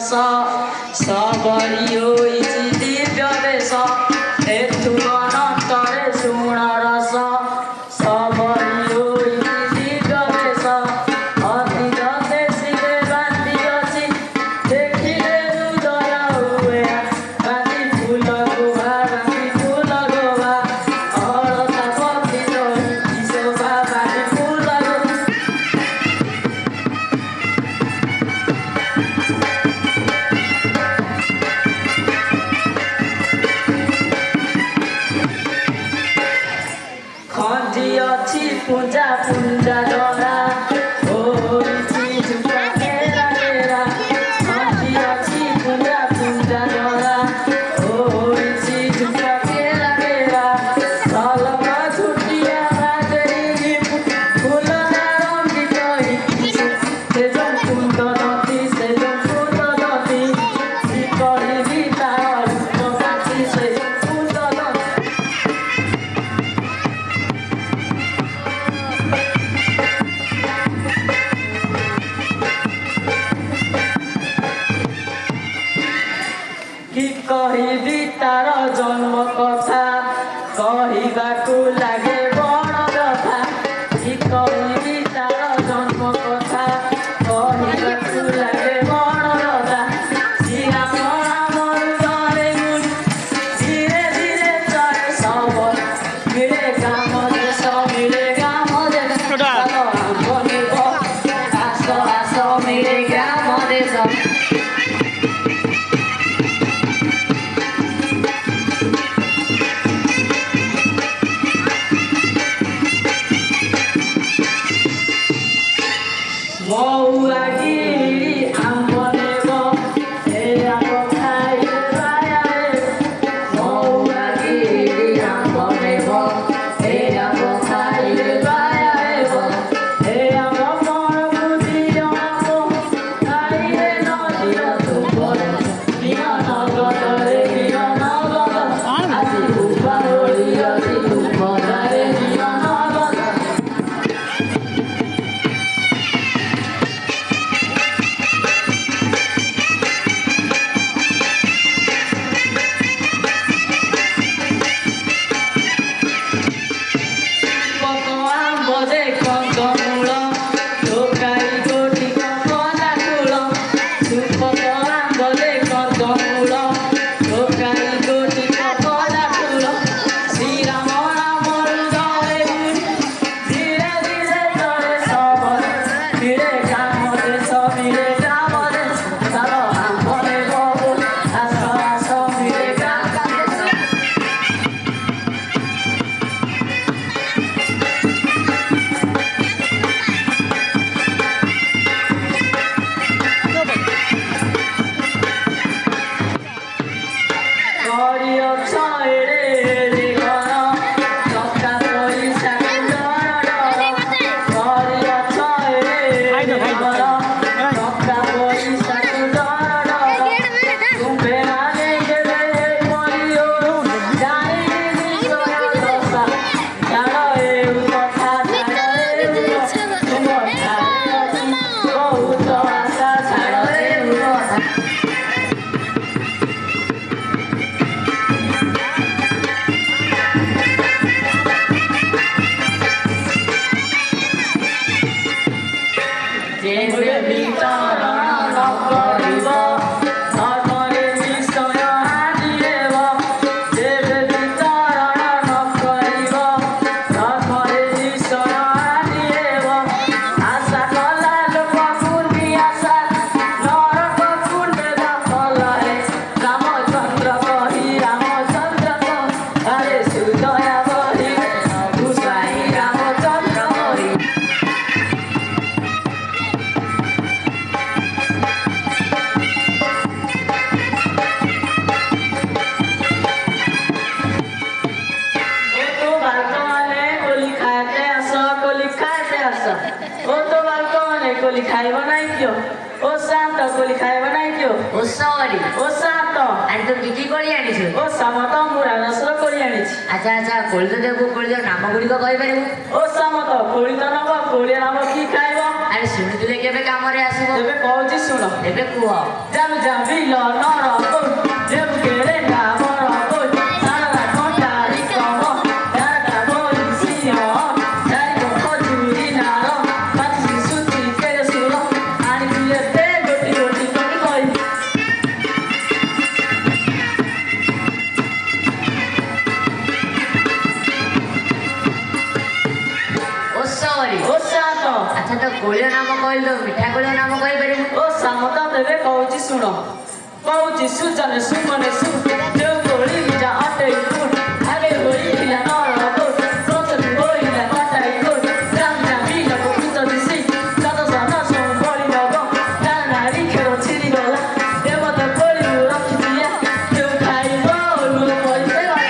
सबरी होइछि दिव्य बेश हेतु अनंतरे शुण रस सबरी होइछि दिव्य बेश अति जते शिवे बांधी अछि देखिले हृदय हुए बांधी फूल गोवा अलता पति शोभा बांधी फूल खंजी अच्छी पूजा पूजा डरा होइछि झुका घेरा घेरा खंजी अच्छी पूजा पूजा डरा होइछि झुका घेरा घेरा सालमा छुटिया बाजरी फूल रंगी कहि से जो कुंद नदी से जो कुंद नदी सिकरी गीता रूपकाची से कुंद नदी कि कहिबी तार जन्म कथा कहबाकू लागे बड़ कथा कि कहिबी तार जन्म कथा कहबाकू लागे बड़ कथा श्रीराम राम हृदय मुनि धीरे धीरे चले सब मिले गाम देश मिले गाम देश आस आस मिले गाम देश मौआगिरी आम्ब नेब हे आम्ब खाइले बायाए मौआगिरी आम्ब नेब हे आम्ब खाइले बायाए हे आम्ब मन बुझि आम्ब खाइले नदिर तुपरे बिना नगदरे बिना नगद आजि उपारोली अति उपजारे बिना नगद बजे कंदमूल ढोकाई गोटी कला कूल सुपकराम बजे कंदमूल ढोकाई गोटी कला कूल श्रीराम राम हृदय धीरे धीरे चले सब मिले गाम देश मिले गाम देश चाल आम्बले बहु आस आस मिले गाम देश गरियो छाइरे रे घर टक्का पैसा डर गरियो छाइरे रे घर टक्का पैसा डर तुम्हे माने गेले मरियो जाई विषय दशा जानो एउ कथा जानो एउ तुम छाड़ी बहुत आशा छाड़ एउ कथा जेबे वितरण न करिब धर्मरे निश्चय हानि हेब जेबे वितरण न करिब धर्मरे निश्चय हानि हेब आशा कला लोक पूर्वी आशा नरक पुण्य दखल हे रामचंद्र कहि रामचंद्र हरे सुदया बहि घुसाई रामचंद्र हरि कोली खाइब नाइ क्यों ओ शांत कोली खाइब नाइ क्यों ओ सॉरी ओ शांत आणि तो किती कोळी आनिछु ओ समत मुरा रसर कोली आनिछि अच्छा अच्छा कोळी तो देबो कोळी नाम गुडी को कहि पारिबो ओ समत कोली तो नब कोली नाम की खाइब ଆରେ ଶୁଣିଥିଲେ କେବେ କାମରେ ଆସିବ ତେବେ କହୁଛି ଶୁଣ। ଏବେ କୁହ ଜାମି ଜାମିଲ ନର କୋଇ ଦେବୁ କେରେ ନାମର କୋଇ ସାରା କଣ୍ଟାରି କମ ଦାଦା ବୋଇ ସିଂହ ଦାରି ଖଜୁରୀ ନାର ପାଚି ସୁତି କେରେ ସୁର ଆଣିଛି ଏତେ ଗୋଟି ଗୋଟି କରି କହି ଓଷରି ଓ ଶାନ୍ତ ଆଚ୍ଛା ତ କୋଳିର ନାମ କହିଲୁ ମିଠା କୋଳିର ନାମ କହିପାରିବୁ ଓ ଶାମତ ତେବେ କହୁଛି ଶୁଣ। କହୁଛି ସୁଜନେ ସୁମନେ ସୁ ଯୋଉ କୋଳି ଯା ଅଟେ କୁଟ ଆଗେ ହୋଇଥିଲା ନର କୋଟ ପ୍ରଥମେ ହୋଇଲା କଟାଇ କୋଟ ଜାମି ଜାମିଲ କୁତ ଦିଶି ସତ ସନ ସବୁ ପଡ଼ି ନବ ନାରୀ ଖେଳ ଛିଡ଼ି ଗଲା ଦେବତା କୋଳି ରଖିଦିଆ ଯୋଉ ଖାଇବ ଲୁହ ପଇସା ଗଲା।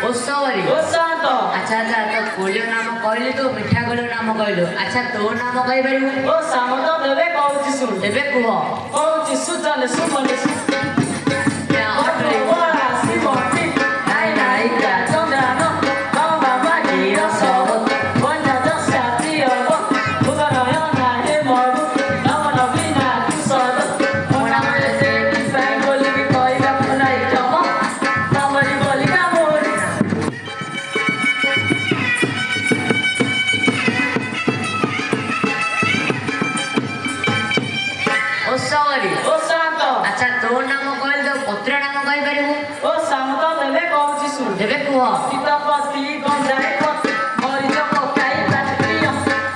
ଓଷରି ଓ ଶାନ୍ତ ଆଚ୍ଛା ଆଚ୍ଛା ତ କୋଳିର ନାମ କହିଲି ତୁ ମିଠା କୋଳିର ନାମ କହିଲୁ ଆଚ୍ଛା ତୋ ନାମ କହିପାରିବୁ ଓ ଶାମତ ତେବେ କହୁଛି ଶୁଣ। ଏବେ କୁହ କହୁଛି ସୁଜନେ ସୁମନେ ସୁ ଅଟେ ବଳା ଶିବଟି ନାଇ ନାଇ କା ଚନ୍ଦ୍ରାନ ବାବା ମାଗିର ସବ ବନ୍ୟା ଦଶା ପ୍ରିୟବ ଭୁବନୟନା ହେ ମରୁ ନମନ ବିନା କୁଶଦ ମନାମରେ ଦେବୀ ପାଇଁ ବୋଲି ବି କହିବାକୁ ନାଇଁ କ୍ଷମ ତମରି ବୋଲି କାମୋରି ଓଷରି ଓ ଶାନ୍ତ ଆଚ୍ଛା ତୋ ନାମ କହିଲି ତ ପତ୍ର ନାମ କହିପାରିବୁ ଓ ଶାନ୍ତ ତେବେ କହୁଛି ଶୁଣ। ଏବେ କୁହ ସୀତାପତି ଗଞ୍ଜାଇ ପତି ମରିଚ ପକାଇ ପ୍ରାଚୀୟ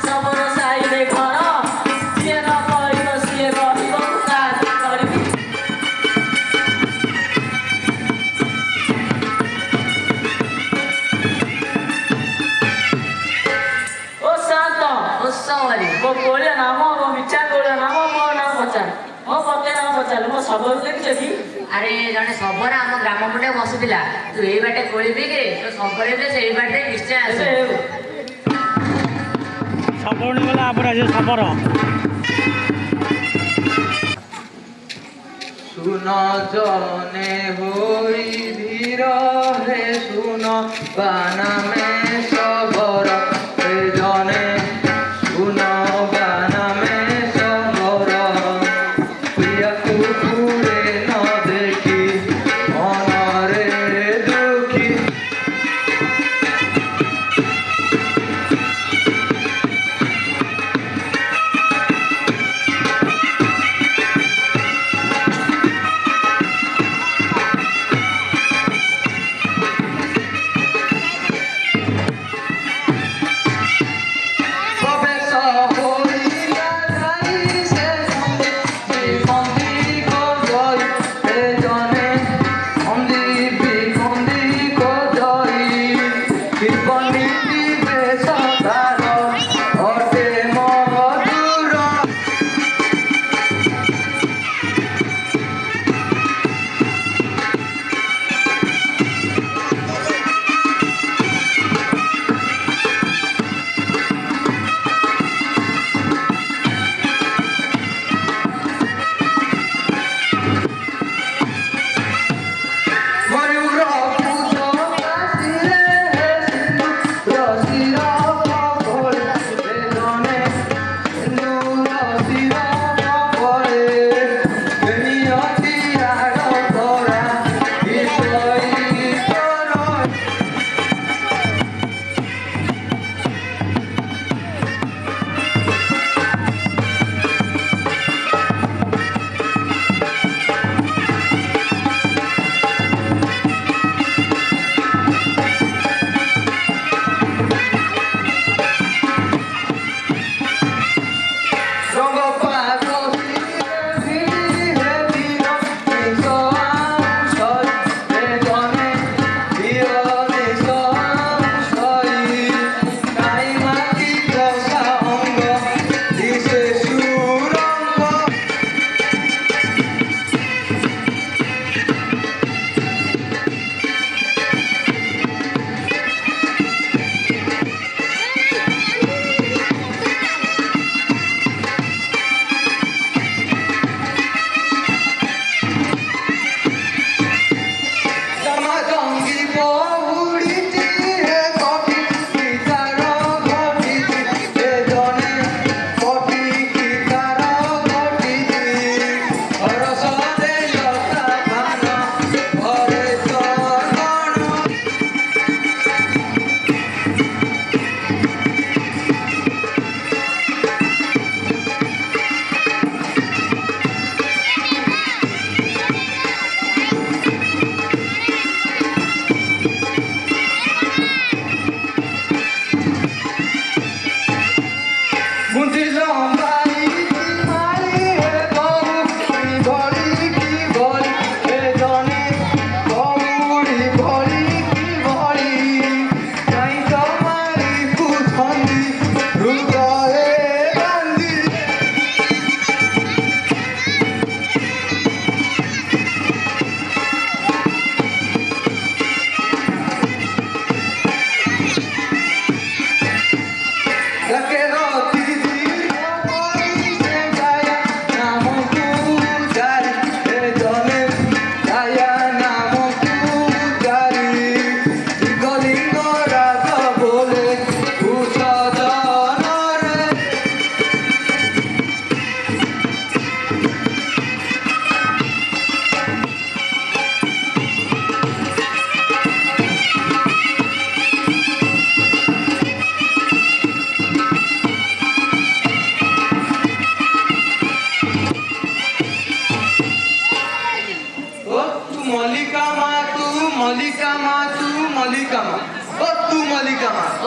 ସବର ସାଇରେ ଘର ଯିଏ ନ କହିବ ସିଏ କହିବ ସାହାଯ୍ୟ କରିବି। ଓ ଶାନ୍ତ ଓଷରି ମୋ କୋଳିଆ ନାମ ମୋ ମିଠା କୋଳିଆ ନାମ ମୋ ନାମ ପଚାର ମୋ ପତେ ନାମ ପଚାର ମୋ ସବୁ ଦେଖିଛ କି? ଆରେ ଜଣେ ଶବର ଆମ ଗ୍ରାମ ପଟେ ବସିଥିଲା ତୁ ଏଇ ବାଟେ କୋଳି ପିଇକିରେ ତ ଶବର ହେଲେ ସେଇ ବାଟେ ନିଶ୍ଚୟ ଏବେ ଆସିବ ହେଉ। ସବରଣି ଗଲା ଆମର ଆଜି ସବର শুন জনে হই ধীর হে শুন বানামে সবর হে জনে শুন বানামে সবর প্রিয়া কুকুরে ন দেখি মনরে দুঃখী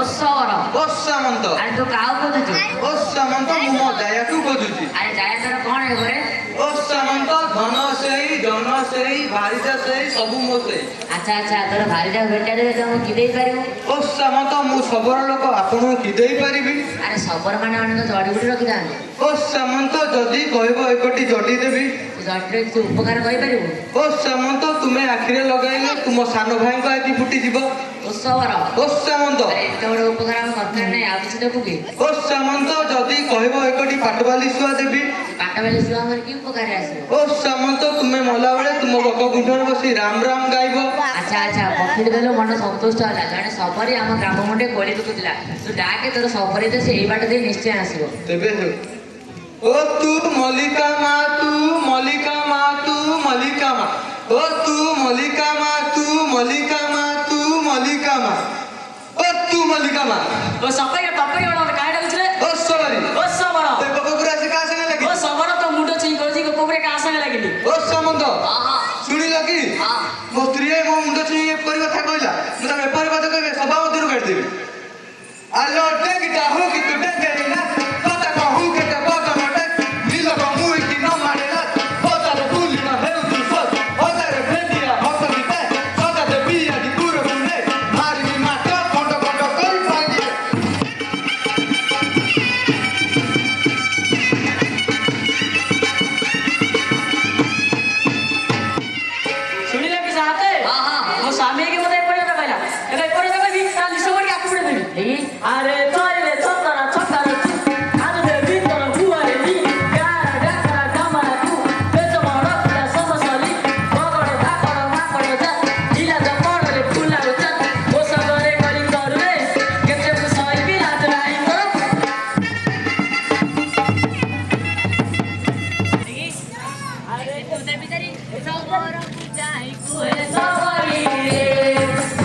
ଓଷବର ଓସାମନ୍ତ ଆରେ ତୁ କାହାକୁ ଖୋଜୁଛୁ? ଓସାମନ୍ତ ମୁଁ ମୋ ଜାୟାକୁ ଖୋଜୁଛି। ଆରେ ଯାୟା ତୋର କଣ ଏ ଘରେ? ଓସାମନ୍ତ ଧନ ସେଇ ଜନ ସେଇ ଭାରିଜା ସେଇ ସବୁ ମୋ ସେଇ। ଆଚ୍ଛା ଆଚ୍ଛା ତୋର ଭାରିଟା ଭେଟା ଦେଲେ ତମକୁ କି ଦେଇପାରିବୁ? ଓସାମନ୍ତ ମୁଁ ଶବର ଲୋକ ଆପଣଙ୍କୁ କି ଦେଇପାରିବି? ଆରେ ଶବର ମାନେ ତ ଜଡ଼ିବୁଟି ରଖିଥାନ୍ତି। ଓସାମନ୍ତ ଯଦି କହିବ ଏକଟି ଜଡ଼ି ଦେବି। ତୁ ଜଡ଼ିରେ କିଛି ଉପକାର କରିପାରିବୁ? ଓସାମନ୍ତ ତୁମେ ଆଖିରେ ଲଗାଇଲେ ତୁମ ସାନ ଭାଇଙ୍କ ଆଖି ଫୁଟିଯିବ। ଓଷବର ଓସାମନ୍ତ ଆରେ ଏତେ ବଡ଼ ଉପକାର ଆମ ଦରକାର ନାହିଁ, ଆଉ କିଛି ଦେବୁ କି? ଓସାମନ୍ତ ଯଦି କହିବ ଏକଟି ପାଟବାଲି ଶୁଆ ଦେବି। ପାଟବାଲି ଶୁଆ ଆମର କି ଉପକାରରେ ଆସିବ? ଓସାମନ୍ତ ତୁମେ ମଲାବେଳେ ତୁମ ବକ ଗୁଣ୍ଠରେ ବସି ରାମ ରାମ ଗାଇବ। ଆଚ୍ଛା ଆଚ୍ଛା ପକ୍ଷୀଟି ଦେଲୁ ମନ ସନ୍ତୁଷ୍ଟ ହେଲା। ଜଣେ ସବରୀ ଆମ ଗ୍ରାମ ମୁଣ୍ଡେ କୋଳି ବିକୁଥିଲା। ତୁ ଡାକେ ତୋର ସବରୀ ତ ସେ ଏଇ ବାଟ ଦେଇ ନିଶ୍ଚୟ ଆସିବ। ତେବେ ହେଉ। ଓ ତୁ ମଲ୍ଲିକା ମା ତୁ ମଲ୍ଲିକା ମା ତୁ ମଲ୍ଲିକା ମା। ଓ ତୁ ମଲ୍ଲିକା ମା ତୁ ମଲ୍ଲିକା ମା ତୁ ମଲ୍ଲିକା ମା। ଓ ତୁ ମଲ୍ଲିକା ମା। ଓ ସପେଇ ଟପେଇ ଗୋଟେ କାହିଁଟା ବୁଝିଲେ? ଓ ସବରୀ ଓ ସବର ସେ ବକଗୁରା ଆସି କାହା ସାଙ୍ଗେ ଲାଗି? ଓ ସବର ତ ମୁଣ୍ଡ ଛିଁ କରୁଛି ଗୋପରେ କାହା ସାଙ୍ଗେ ଲାଗିଲି? ଓ ସାମନ୍ତ ହଁ ହଁ ଶୁଣିଲ କି? ହଁ ମୋ ସ୍ତ୍ରୀ ମୋ ମୁଣ୍ଡ ଛୁଇଁ ଏପରି କଥା କହିଲା, ମୁଁ ତାକୁ ଏପରି କଥା କହିବି ସଭା ମଧ୍ୟରୁ କାଢିଦେବି। ଆଲୋ ଡେଙ୍ଗିଟା ହୁ କି ତୁ ଡେଙ୍ଗେରି ନା କଥା କହୁ କେତେ ବଦନ ଡେଙ୍ଗ ନିଲକ ମୁଇ କି ନ ମାରେ ନା ହଜାରେ ବୁଲି ନ ହେଉ ତୁ ସତ ହଜାରେ ଭେଣ୍ଡିଆ ହସ ଗୀତେ ସଜାତେ ବିଆଜି ଦୂରକୁ ନେ ମାରିବି ମାଟ ଖଣ୍ଡ ଖଣ୍ଡ କରି ଭାଙ୍ଗିବେ। ଶୁଣିଲେ କି ସାଥେ? ହଁ ହଁ ମୋ ସ୍ୱାମୀ କି ମତେ ଏପରି କଥା କହିଲା। ଏବେ ଏପରି କଥା କହିବି ତା ନିଶ କରିକି ଆକୁ ପଡେ ଦେବି। ଏଇ ଆରେ ତୋରିଲେ ଛତରା ଛତରା ଚି ଆରେ ଭିତର ବୁଆରେ ନି ଗାରା ଡାକରା କାମରା ତୁ ବେଚ ମର ପିଲା ସମସଲି ବଗଡ଼ ଧାକଡ଼ ମାକଡ଼ ଯା ଜିଲା ଜପଡ଼ରେ ଫୁଲାରୁ ଚା ଓ ସଗରେ କରି କରୁରେ କେତେ ସହିବି ରାଜ ରାଇ କର। କୁହେ ସବରୀ ରେ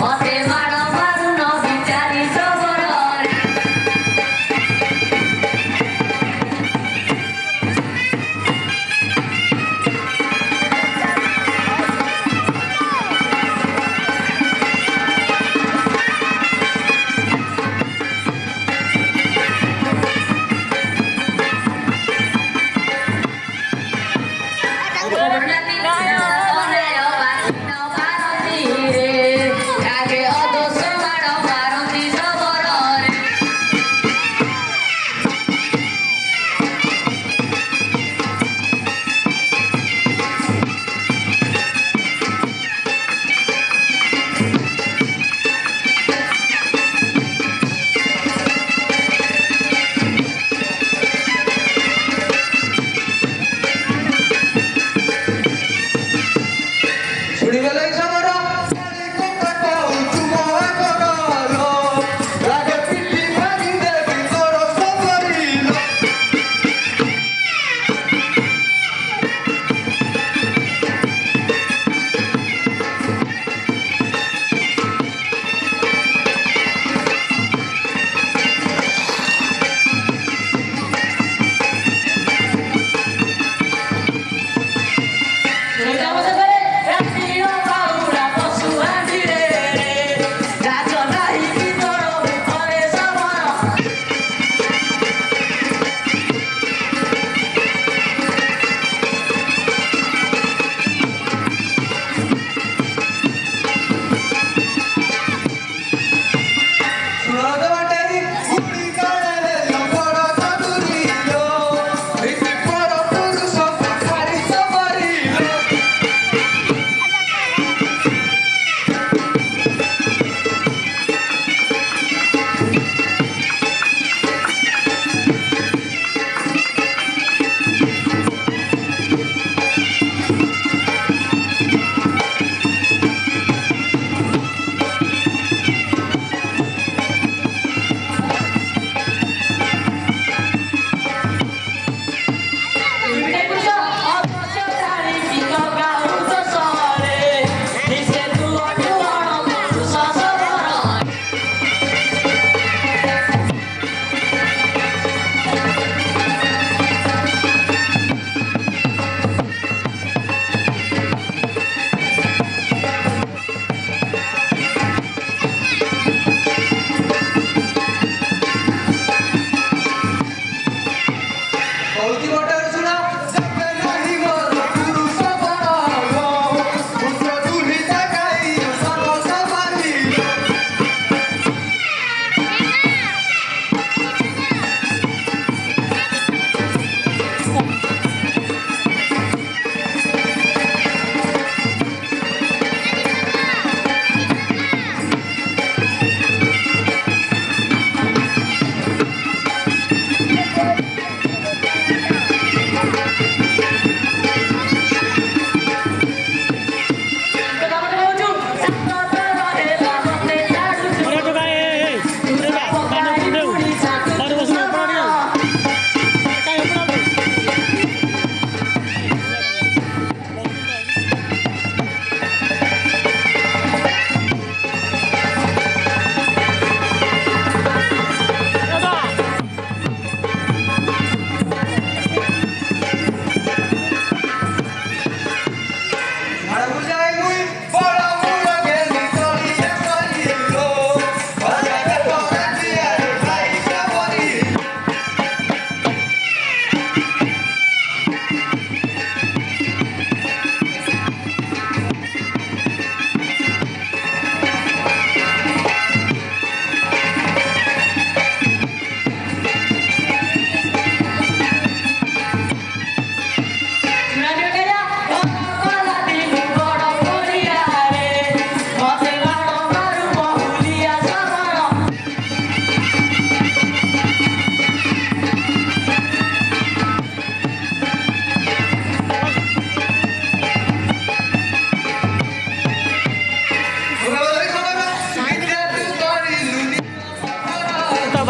ମତେ ମାଡ଼ ମାରୁନ ବିଚାରି ସବରରେ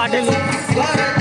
ବାଟିଲୁ ଘରେ